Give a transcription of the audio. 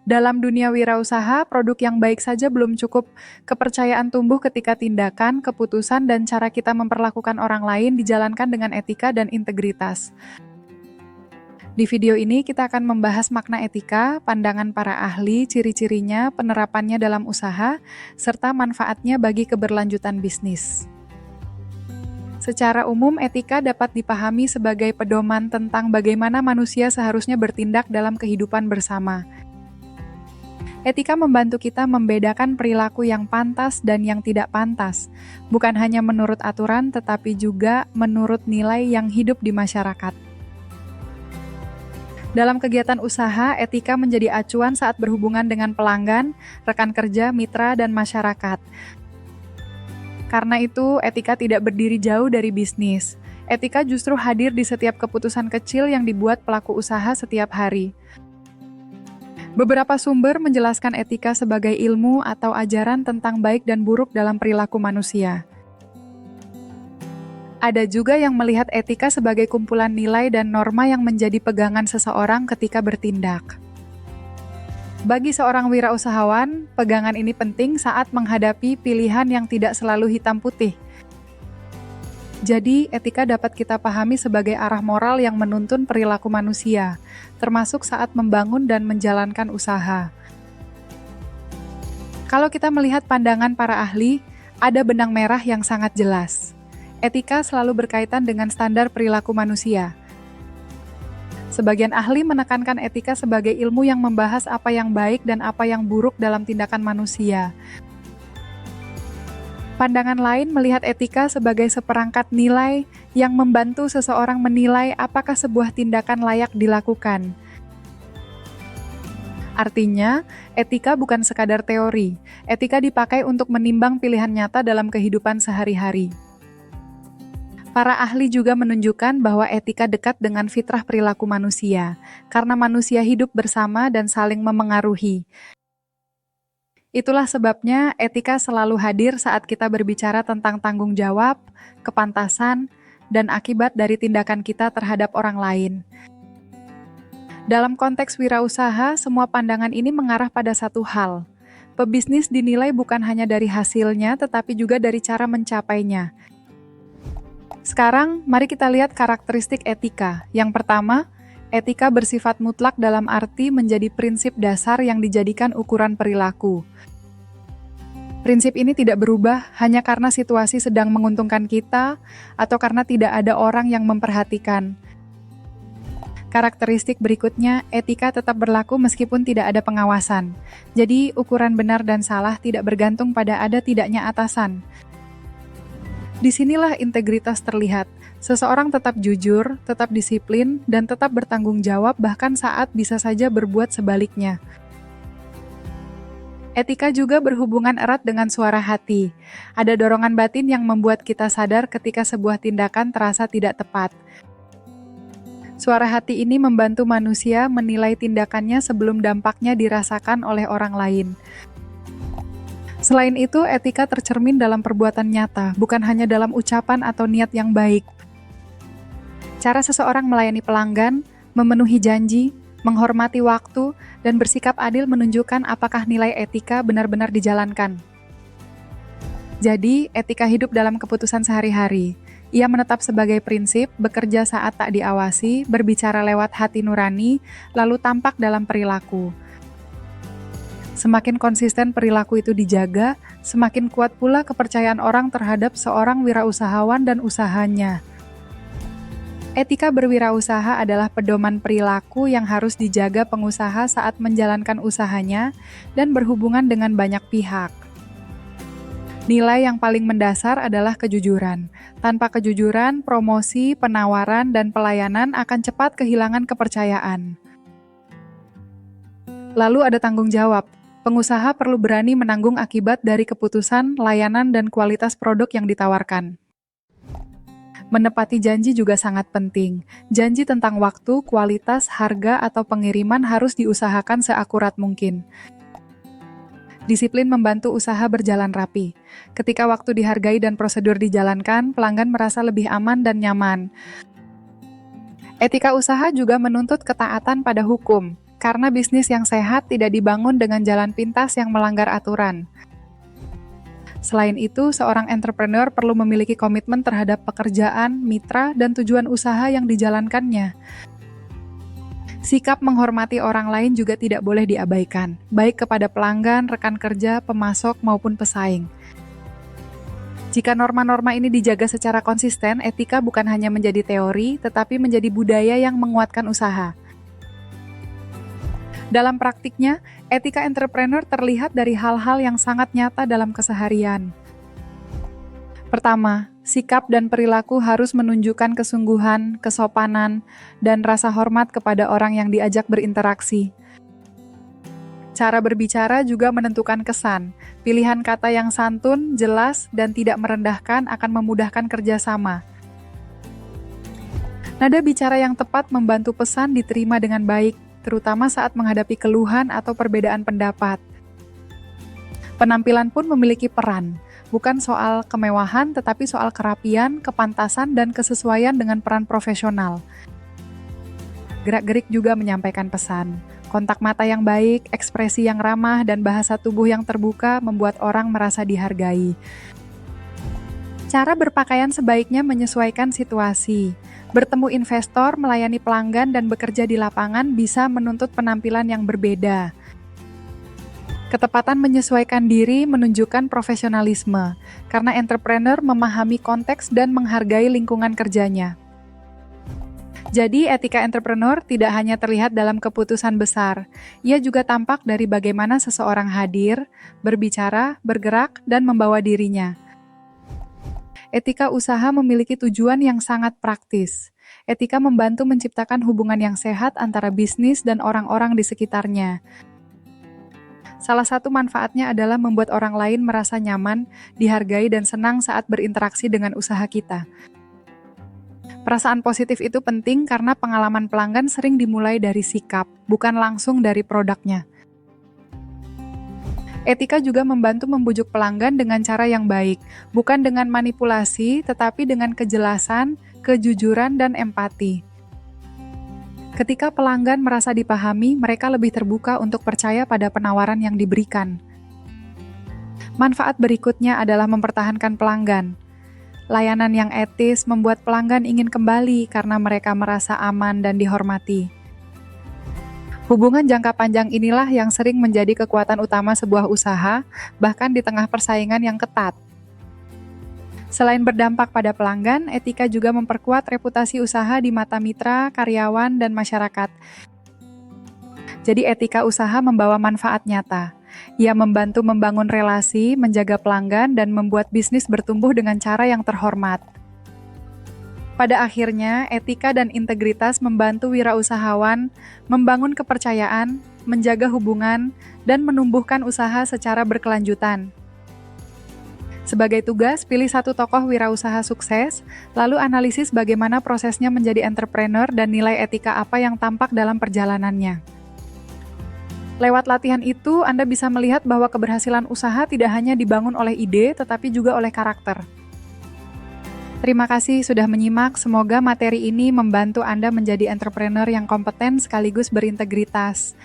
Dalam dunia wirausaha, produk yang baik saja belum cukup. Kepercayaan tumbuh ketika tindakan, keputusan, dan cara kita memperlakukan orang lain dijalankan dengan etika dan integritas. Di video ini kita akan membahas makna etika, pandangan para ahli, ciri-cirinya, penerapannya dalam usaha, serta manfaatnya bagi keberlanjutan bisnis. Secara umum, etika dapat dipahami sebagai pedoman tentang bagaimana manusia seharusnya bertindak dalam kehidupan bersama. Etika membantu kita membedakan perilaku yang pantas dan yang tidak pantas, bukan hanya menurut aturan tetapi juga menurut nilai yang hidup di masyarakat. Dalam kegiatan usaha, etika menjadi acuan saat berhubungan dengan pelanggan, rekan kerja, mitra, dan masyarakat. Karena itu, etika tidak berdiri jauh dari bisnis. Etika justru hadir di setiap keputusan kecil yang dibuat pelaku usaha setiap hari. Beberapa sumber menjelaskan etika sebagai ilmu atau ajaran tentang baik dan buruk dalam perilaku manusia. Ada juga yang melihat etika sebagai kumpulan nilai dan norma yang menjadi pegangan seseorang ketika bertindak. Bagi seorang wirausahawan, pegangan ini penting saat menghadapi pilihan yang tidak selalu hitam putih. Jadi, etika dapat kita pahami sebagai arah moral yang menuntun perilaku manusia, termasuk saat membangun dan menjalankan usaha. Kalau kita melihat pandangan para ahli, ada benang merah yang sangat jelas. Etika selalu berkaitan dengan standar perilaku manusia. Sebagian ahli menekankan etika sebagai ilmu yang membahas apa yang baik dan apa yang buruk dalam tindakan manusia. Pandangan lain melihat etika sebagai seperangkat nilai yang membantu seseorang menilai apakah sebuah tindakan layak dilakukan. Artinya, etika bukan sekadar teori. Etika dipakai untuk menimbang pilihan nyata dalam kehidupan sehari-hari. Para ahli juga menunjukkan bahwa etika dekat dengan fitrah perilaku manusia, karena manusia hidup bersama dan saling memengaruhi. Itulah sebabnya etika selalu hadir saat kita berbicara tentang tanggung jawab, kepantasan, dan akibat dari tindakan kita terhadap orang lain. Dalam konteks wirausaha, semua pandangan ini mengarah pada satu hal. Pebisnis dinilai bukan hanya dari hasilnya, tetapi juga dari cara mencapainya. Sekarang, mari kita lihat karakteristik etika. Yang pertama, etika bersifat mutlak dalam arti menjadi prinsip dasar yang dijadikan ukuran perilaku. Prinsip ini tidak berubah hanya karena situasi sedang menguntungkan kita atau karena tidak ada orang yang memperhatikan. Karakteristik berikutnya, etika tetap berlaku meskipun tidak ada pengawasan. Jadi, ukuran benar dan salah tidak bergantung pada ada tidaknya atasan. Disinilah integritas terlihat. Seseorang tetap jujur, tetap disiplin, dan tetap bertanggung jawab bahkan saat bisa saja berbuat sebaliknya. Etika juga berhubungan erat dengan suara hati. Ada dorongan batin yang membuat kita sadar ketika sebuah tindakan terasa tidak tepat. Suara hati ini membantu manusia menilai tindakannya sebelum dampaknya dirasakan oleh orang lain. Selain itu, etika tercermin dalam perbuatan nyata, bukan hanya dalam ucapan atau niat yang baik. Cara seseorang melayani pelanggan, memenuhi janji, menghormati waktu, dan bersikap adil menunjukkan apakah nilai etika benar-benar dijalankan. Jadi, etika hidup dalam keputusan sehari-hari. Ia menetap sebagai prinsip, bekerja saat tak diawasi, berbicara lewat hati nurani, lalu tampak dalam perilaku. Semakin konsisten perilaku itu dijaga, semakin kuat pula kepercayaan orang terhadap seorang wirausahawan dan usahanya. Etika berwirausaha adalah pedoman perilaku yang harus dijaga pengusaha saat menjalankan usahanya dan berhubungan dengan banyak pihak. Nilai yang paling mendasar adalah kejujuran. Tanpa kejujuran, promosi, penawaran, dan pelayanan akan cepat kehilangan kepercayaan. Lalu ada tanggung jawab. Pengusaha perlu berani menanggung akibat dari keputusan, layanan, dan kualitas produk yang ditawarkan. Menepati janji juga sangat penting. Janji tentang waktu, kualitas, harga, atau pengiriman harus diusahakan seakurat mungkin. Disiplin membantu usaha berjalan rapi. Ketika waktu dihargai dan prosedur dijalankan, pelanggan merasa lebih aman dan nyaman. Etika usaha juga menuntut ketaatan pada hukum. karena bisnis yang sehat tidak dibangun dengan jalan pintas yang melanggar aturan. Selain itu, seorang entrepreneur perlu memiliki komitmen terhadap pekerjaan, mitra, dan tujuan usaha yang dijalankannya. Sikap menghormati orang lain juga tidak boleh diabaikan, baik kepada pelanggan, rekan kerja, pemasok, maupun pesaing. Jika norma-norma ini dijaga secara konsisten, etika bukan hanya menjadi teori, tetapi menjadi budaya yang menguatkan usaha. Dalam praktiknya, etika entrepreneur terlihat dari hal-hal yang sangat nyata dalam keseharian. Pertama, sikap dan perilaku harus menunjukkan kesungguhan, kesopanan, dan rasa hormat kepada orang yang diajak berinteraksi. Cara berbicara juga menentukan kesan. Pilihan kata yang santun, jelas, dan tidak merendahkan akan memudahkan kerjasama. Nada bicara yang tepat membantu pesan diterima dengan baik, terutama saat menghadapi keluhan atau perbedaan pendapat. Penampilan pun memiliki peran, bukan soal kemewahan, tetapi soal kerapian, kepantasan, dan kesesuaian dengan peran profesional. Gerak-gerik juga menyampaikan pesan. Kontak mata yang baik, ekspresi yang ramah, dan bahasa tubuh yang terbuka membuat orang merasa dihargai. Cara berpakaian sebaiknya menyesuaikan situasi. Bertemu investor, melayani pelanggan, dan bekerja di lapangan bisa menuntut penampilan yang berbeda. Ketepatan menyesuaikan diri menunjukkan profesionalisme, karena entrepreneur memahami konteks dan menghargai lingkungan kerjanya. Jadi, etika entrepreneur tidak hanya terlihat dalam keputusan besar, ia juga tampak dari bagaimana seseorang hadir, berbicara, bergerak, dan membawa dirinya. Etika usaha memiliki tujuan yang sangat praktis. Etika membantu menciptakan hubungan yang sehat antara bisnis dan orang-orang di sekitarnya. Salah satu manfaatnya adalah membuat orang lain merasa nyaman, dihargai, dan senang saat berinteraksi dengan usaha kita. Perasaan positif itu penting karena pengalaman pelanggan sering dimulai dari sikap, bukan langsung dari produknya. Etika juga membantu membujuk pelanggan dengan cara yang baik, bukan dengan manipulasi, tetapi dengan kejelasan, kejujuran, dan empati. Ketika pelanggan merasa dipahami, mereka lebih terbuka untuk percaya pada penawaran yang diberikan. Manfaat berikutnya adalah mempertahankan pelanggan. Layanan yang etis membuat pelanggan ingin kembali karena mereka merasa aman dan dihormati. Hubungan jangka panjang inilah yang sering menjadi kekuatan utama sebuah usaha, bahkan di tengah persaingan yang ketat. Selain berdampak pada pelanggan, etika juga memperkuat reputasi usaha di mata mitra, karyawan, dan masyarakat. Jadi etika usaha membawa manfaat nyata. Ia membantu membangun relasi, menjaga pelanggan, dan membuat bisnis bertumbuh dengan cara yang terhormat. Pada akhirnya, etika dan integritas membantu wirausahawan membangun kepercayaan, menjaga hubungan, dan menumbuhkan usaha secara berkelanjutan. Sebagai tugas, pilih satu tokoh wirausaha sukses, lalu analisis bagaimana prosesnya menjadi entrepreneur dan nilai etika apa yang tampak dalam perjalanannya. Lewat latihan itu, Anda bisa melihat bahwa keberhasilan usaha tidak hanya dibangun oleh ide, tetapi juga oleh karakter. Terima kasih sudah menyimak, semoga materi ini membantu Anda menjadi entrepreneur yang kompeten sekaligus berintegritas.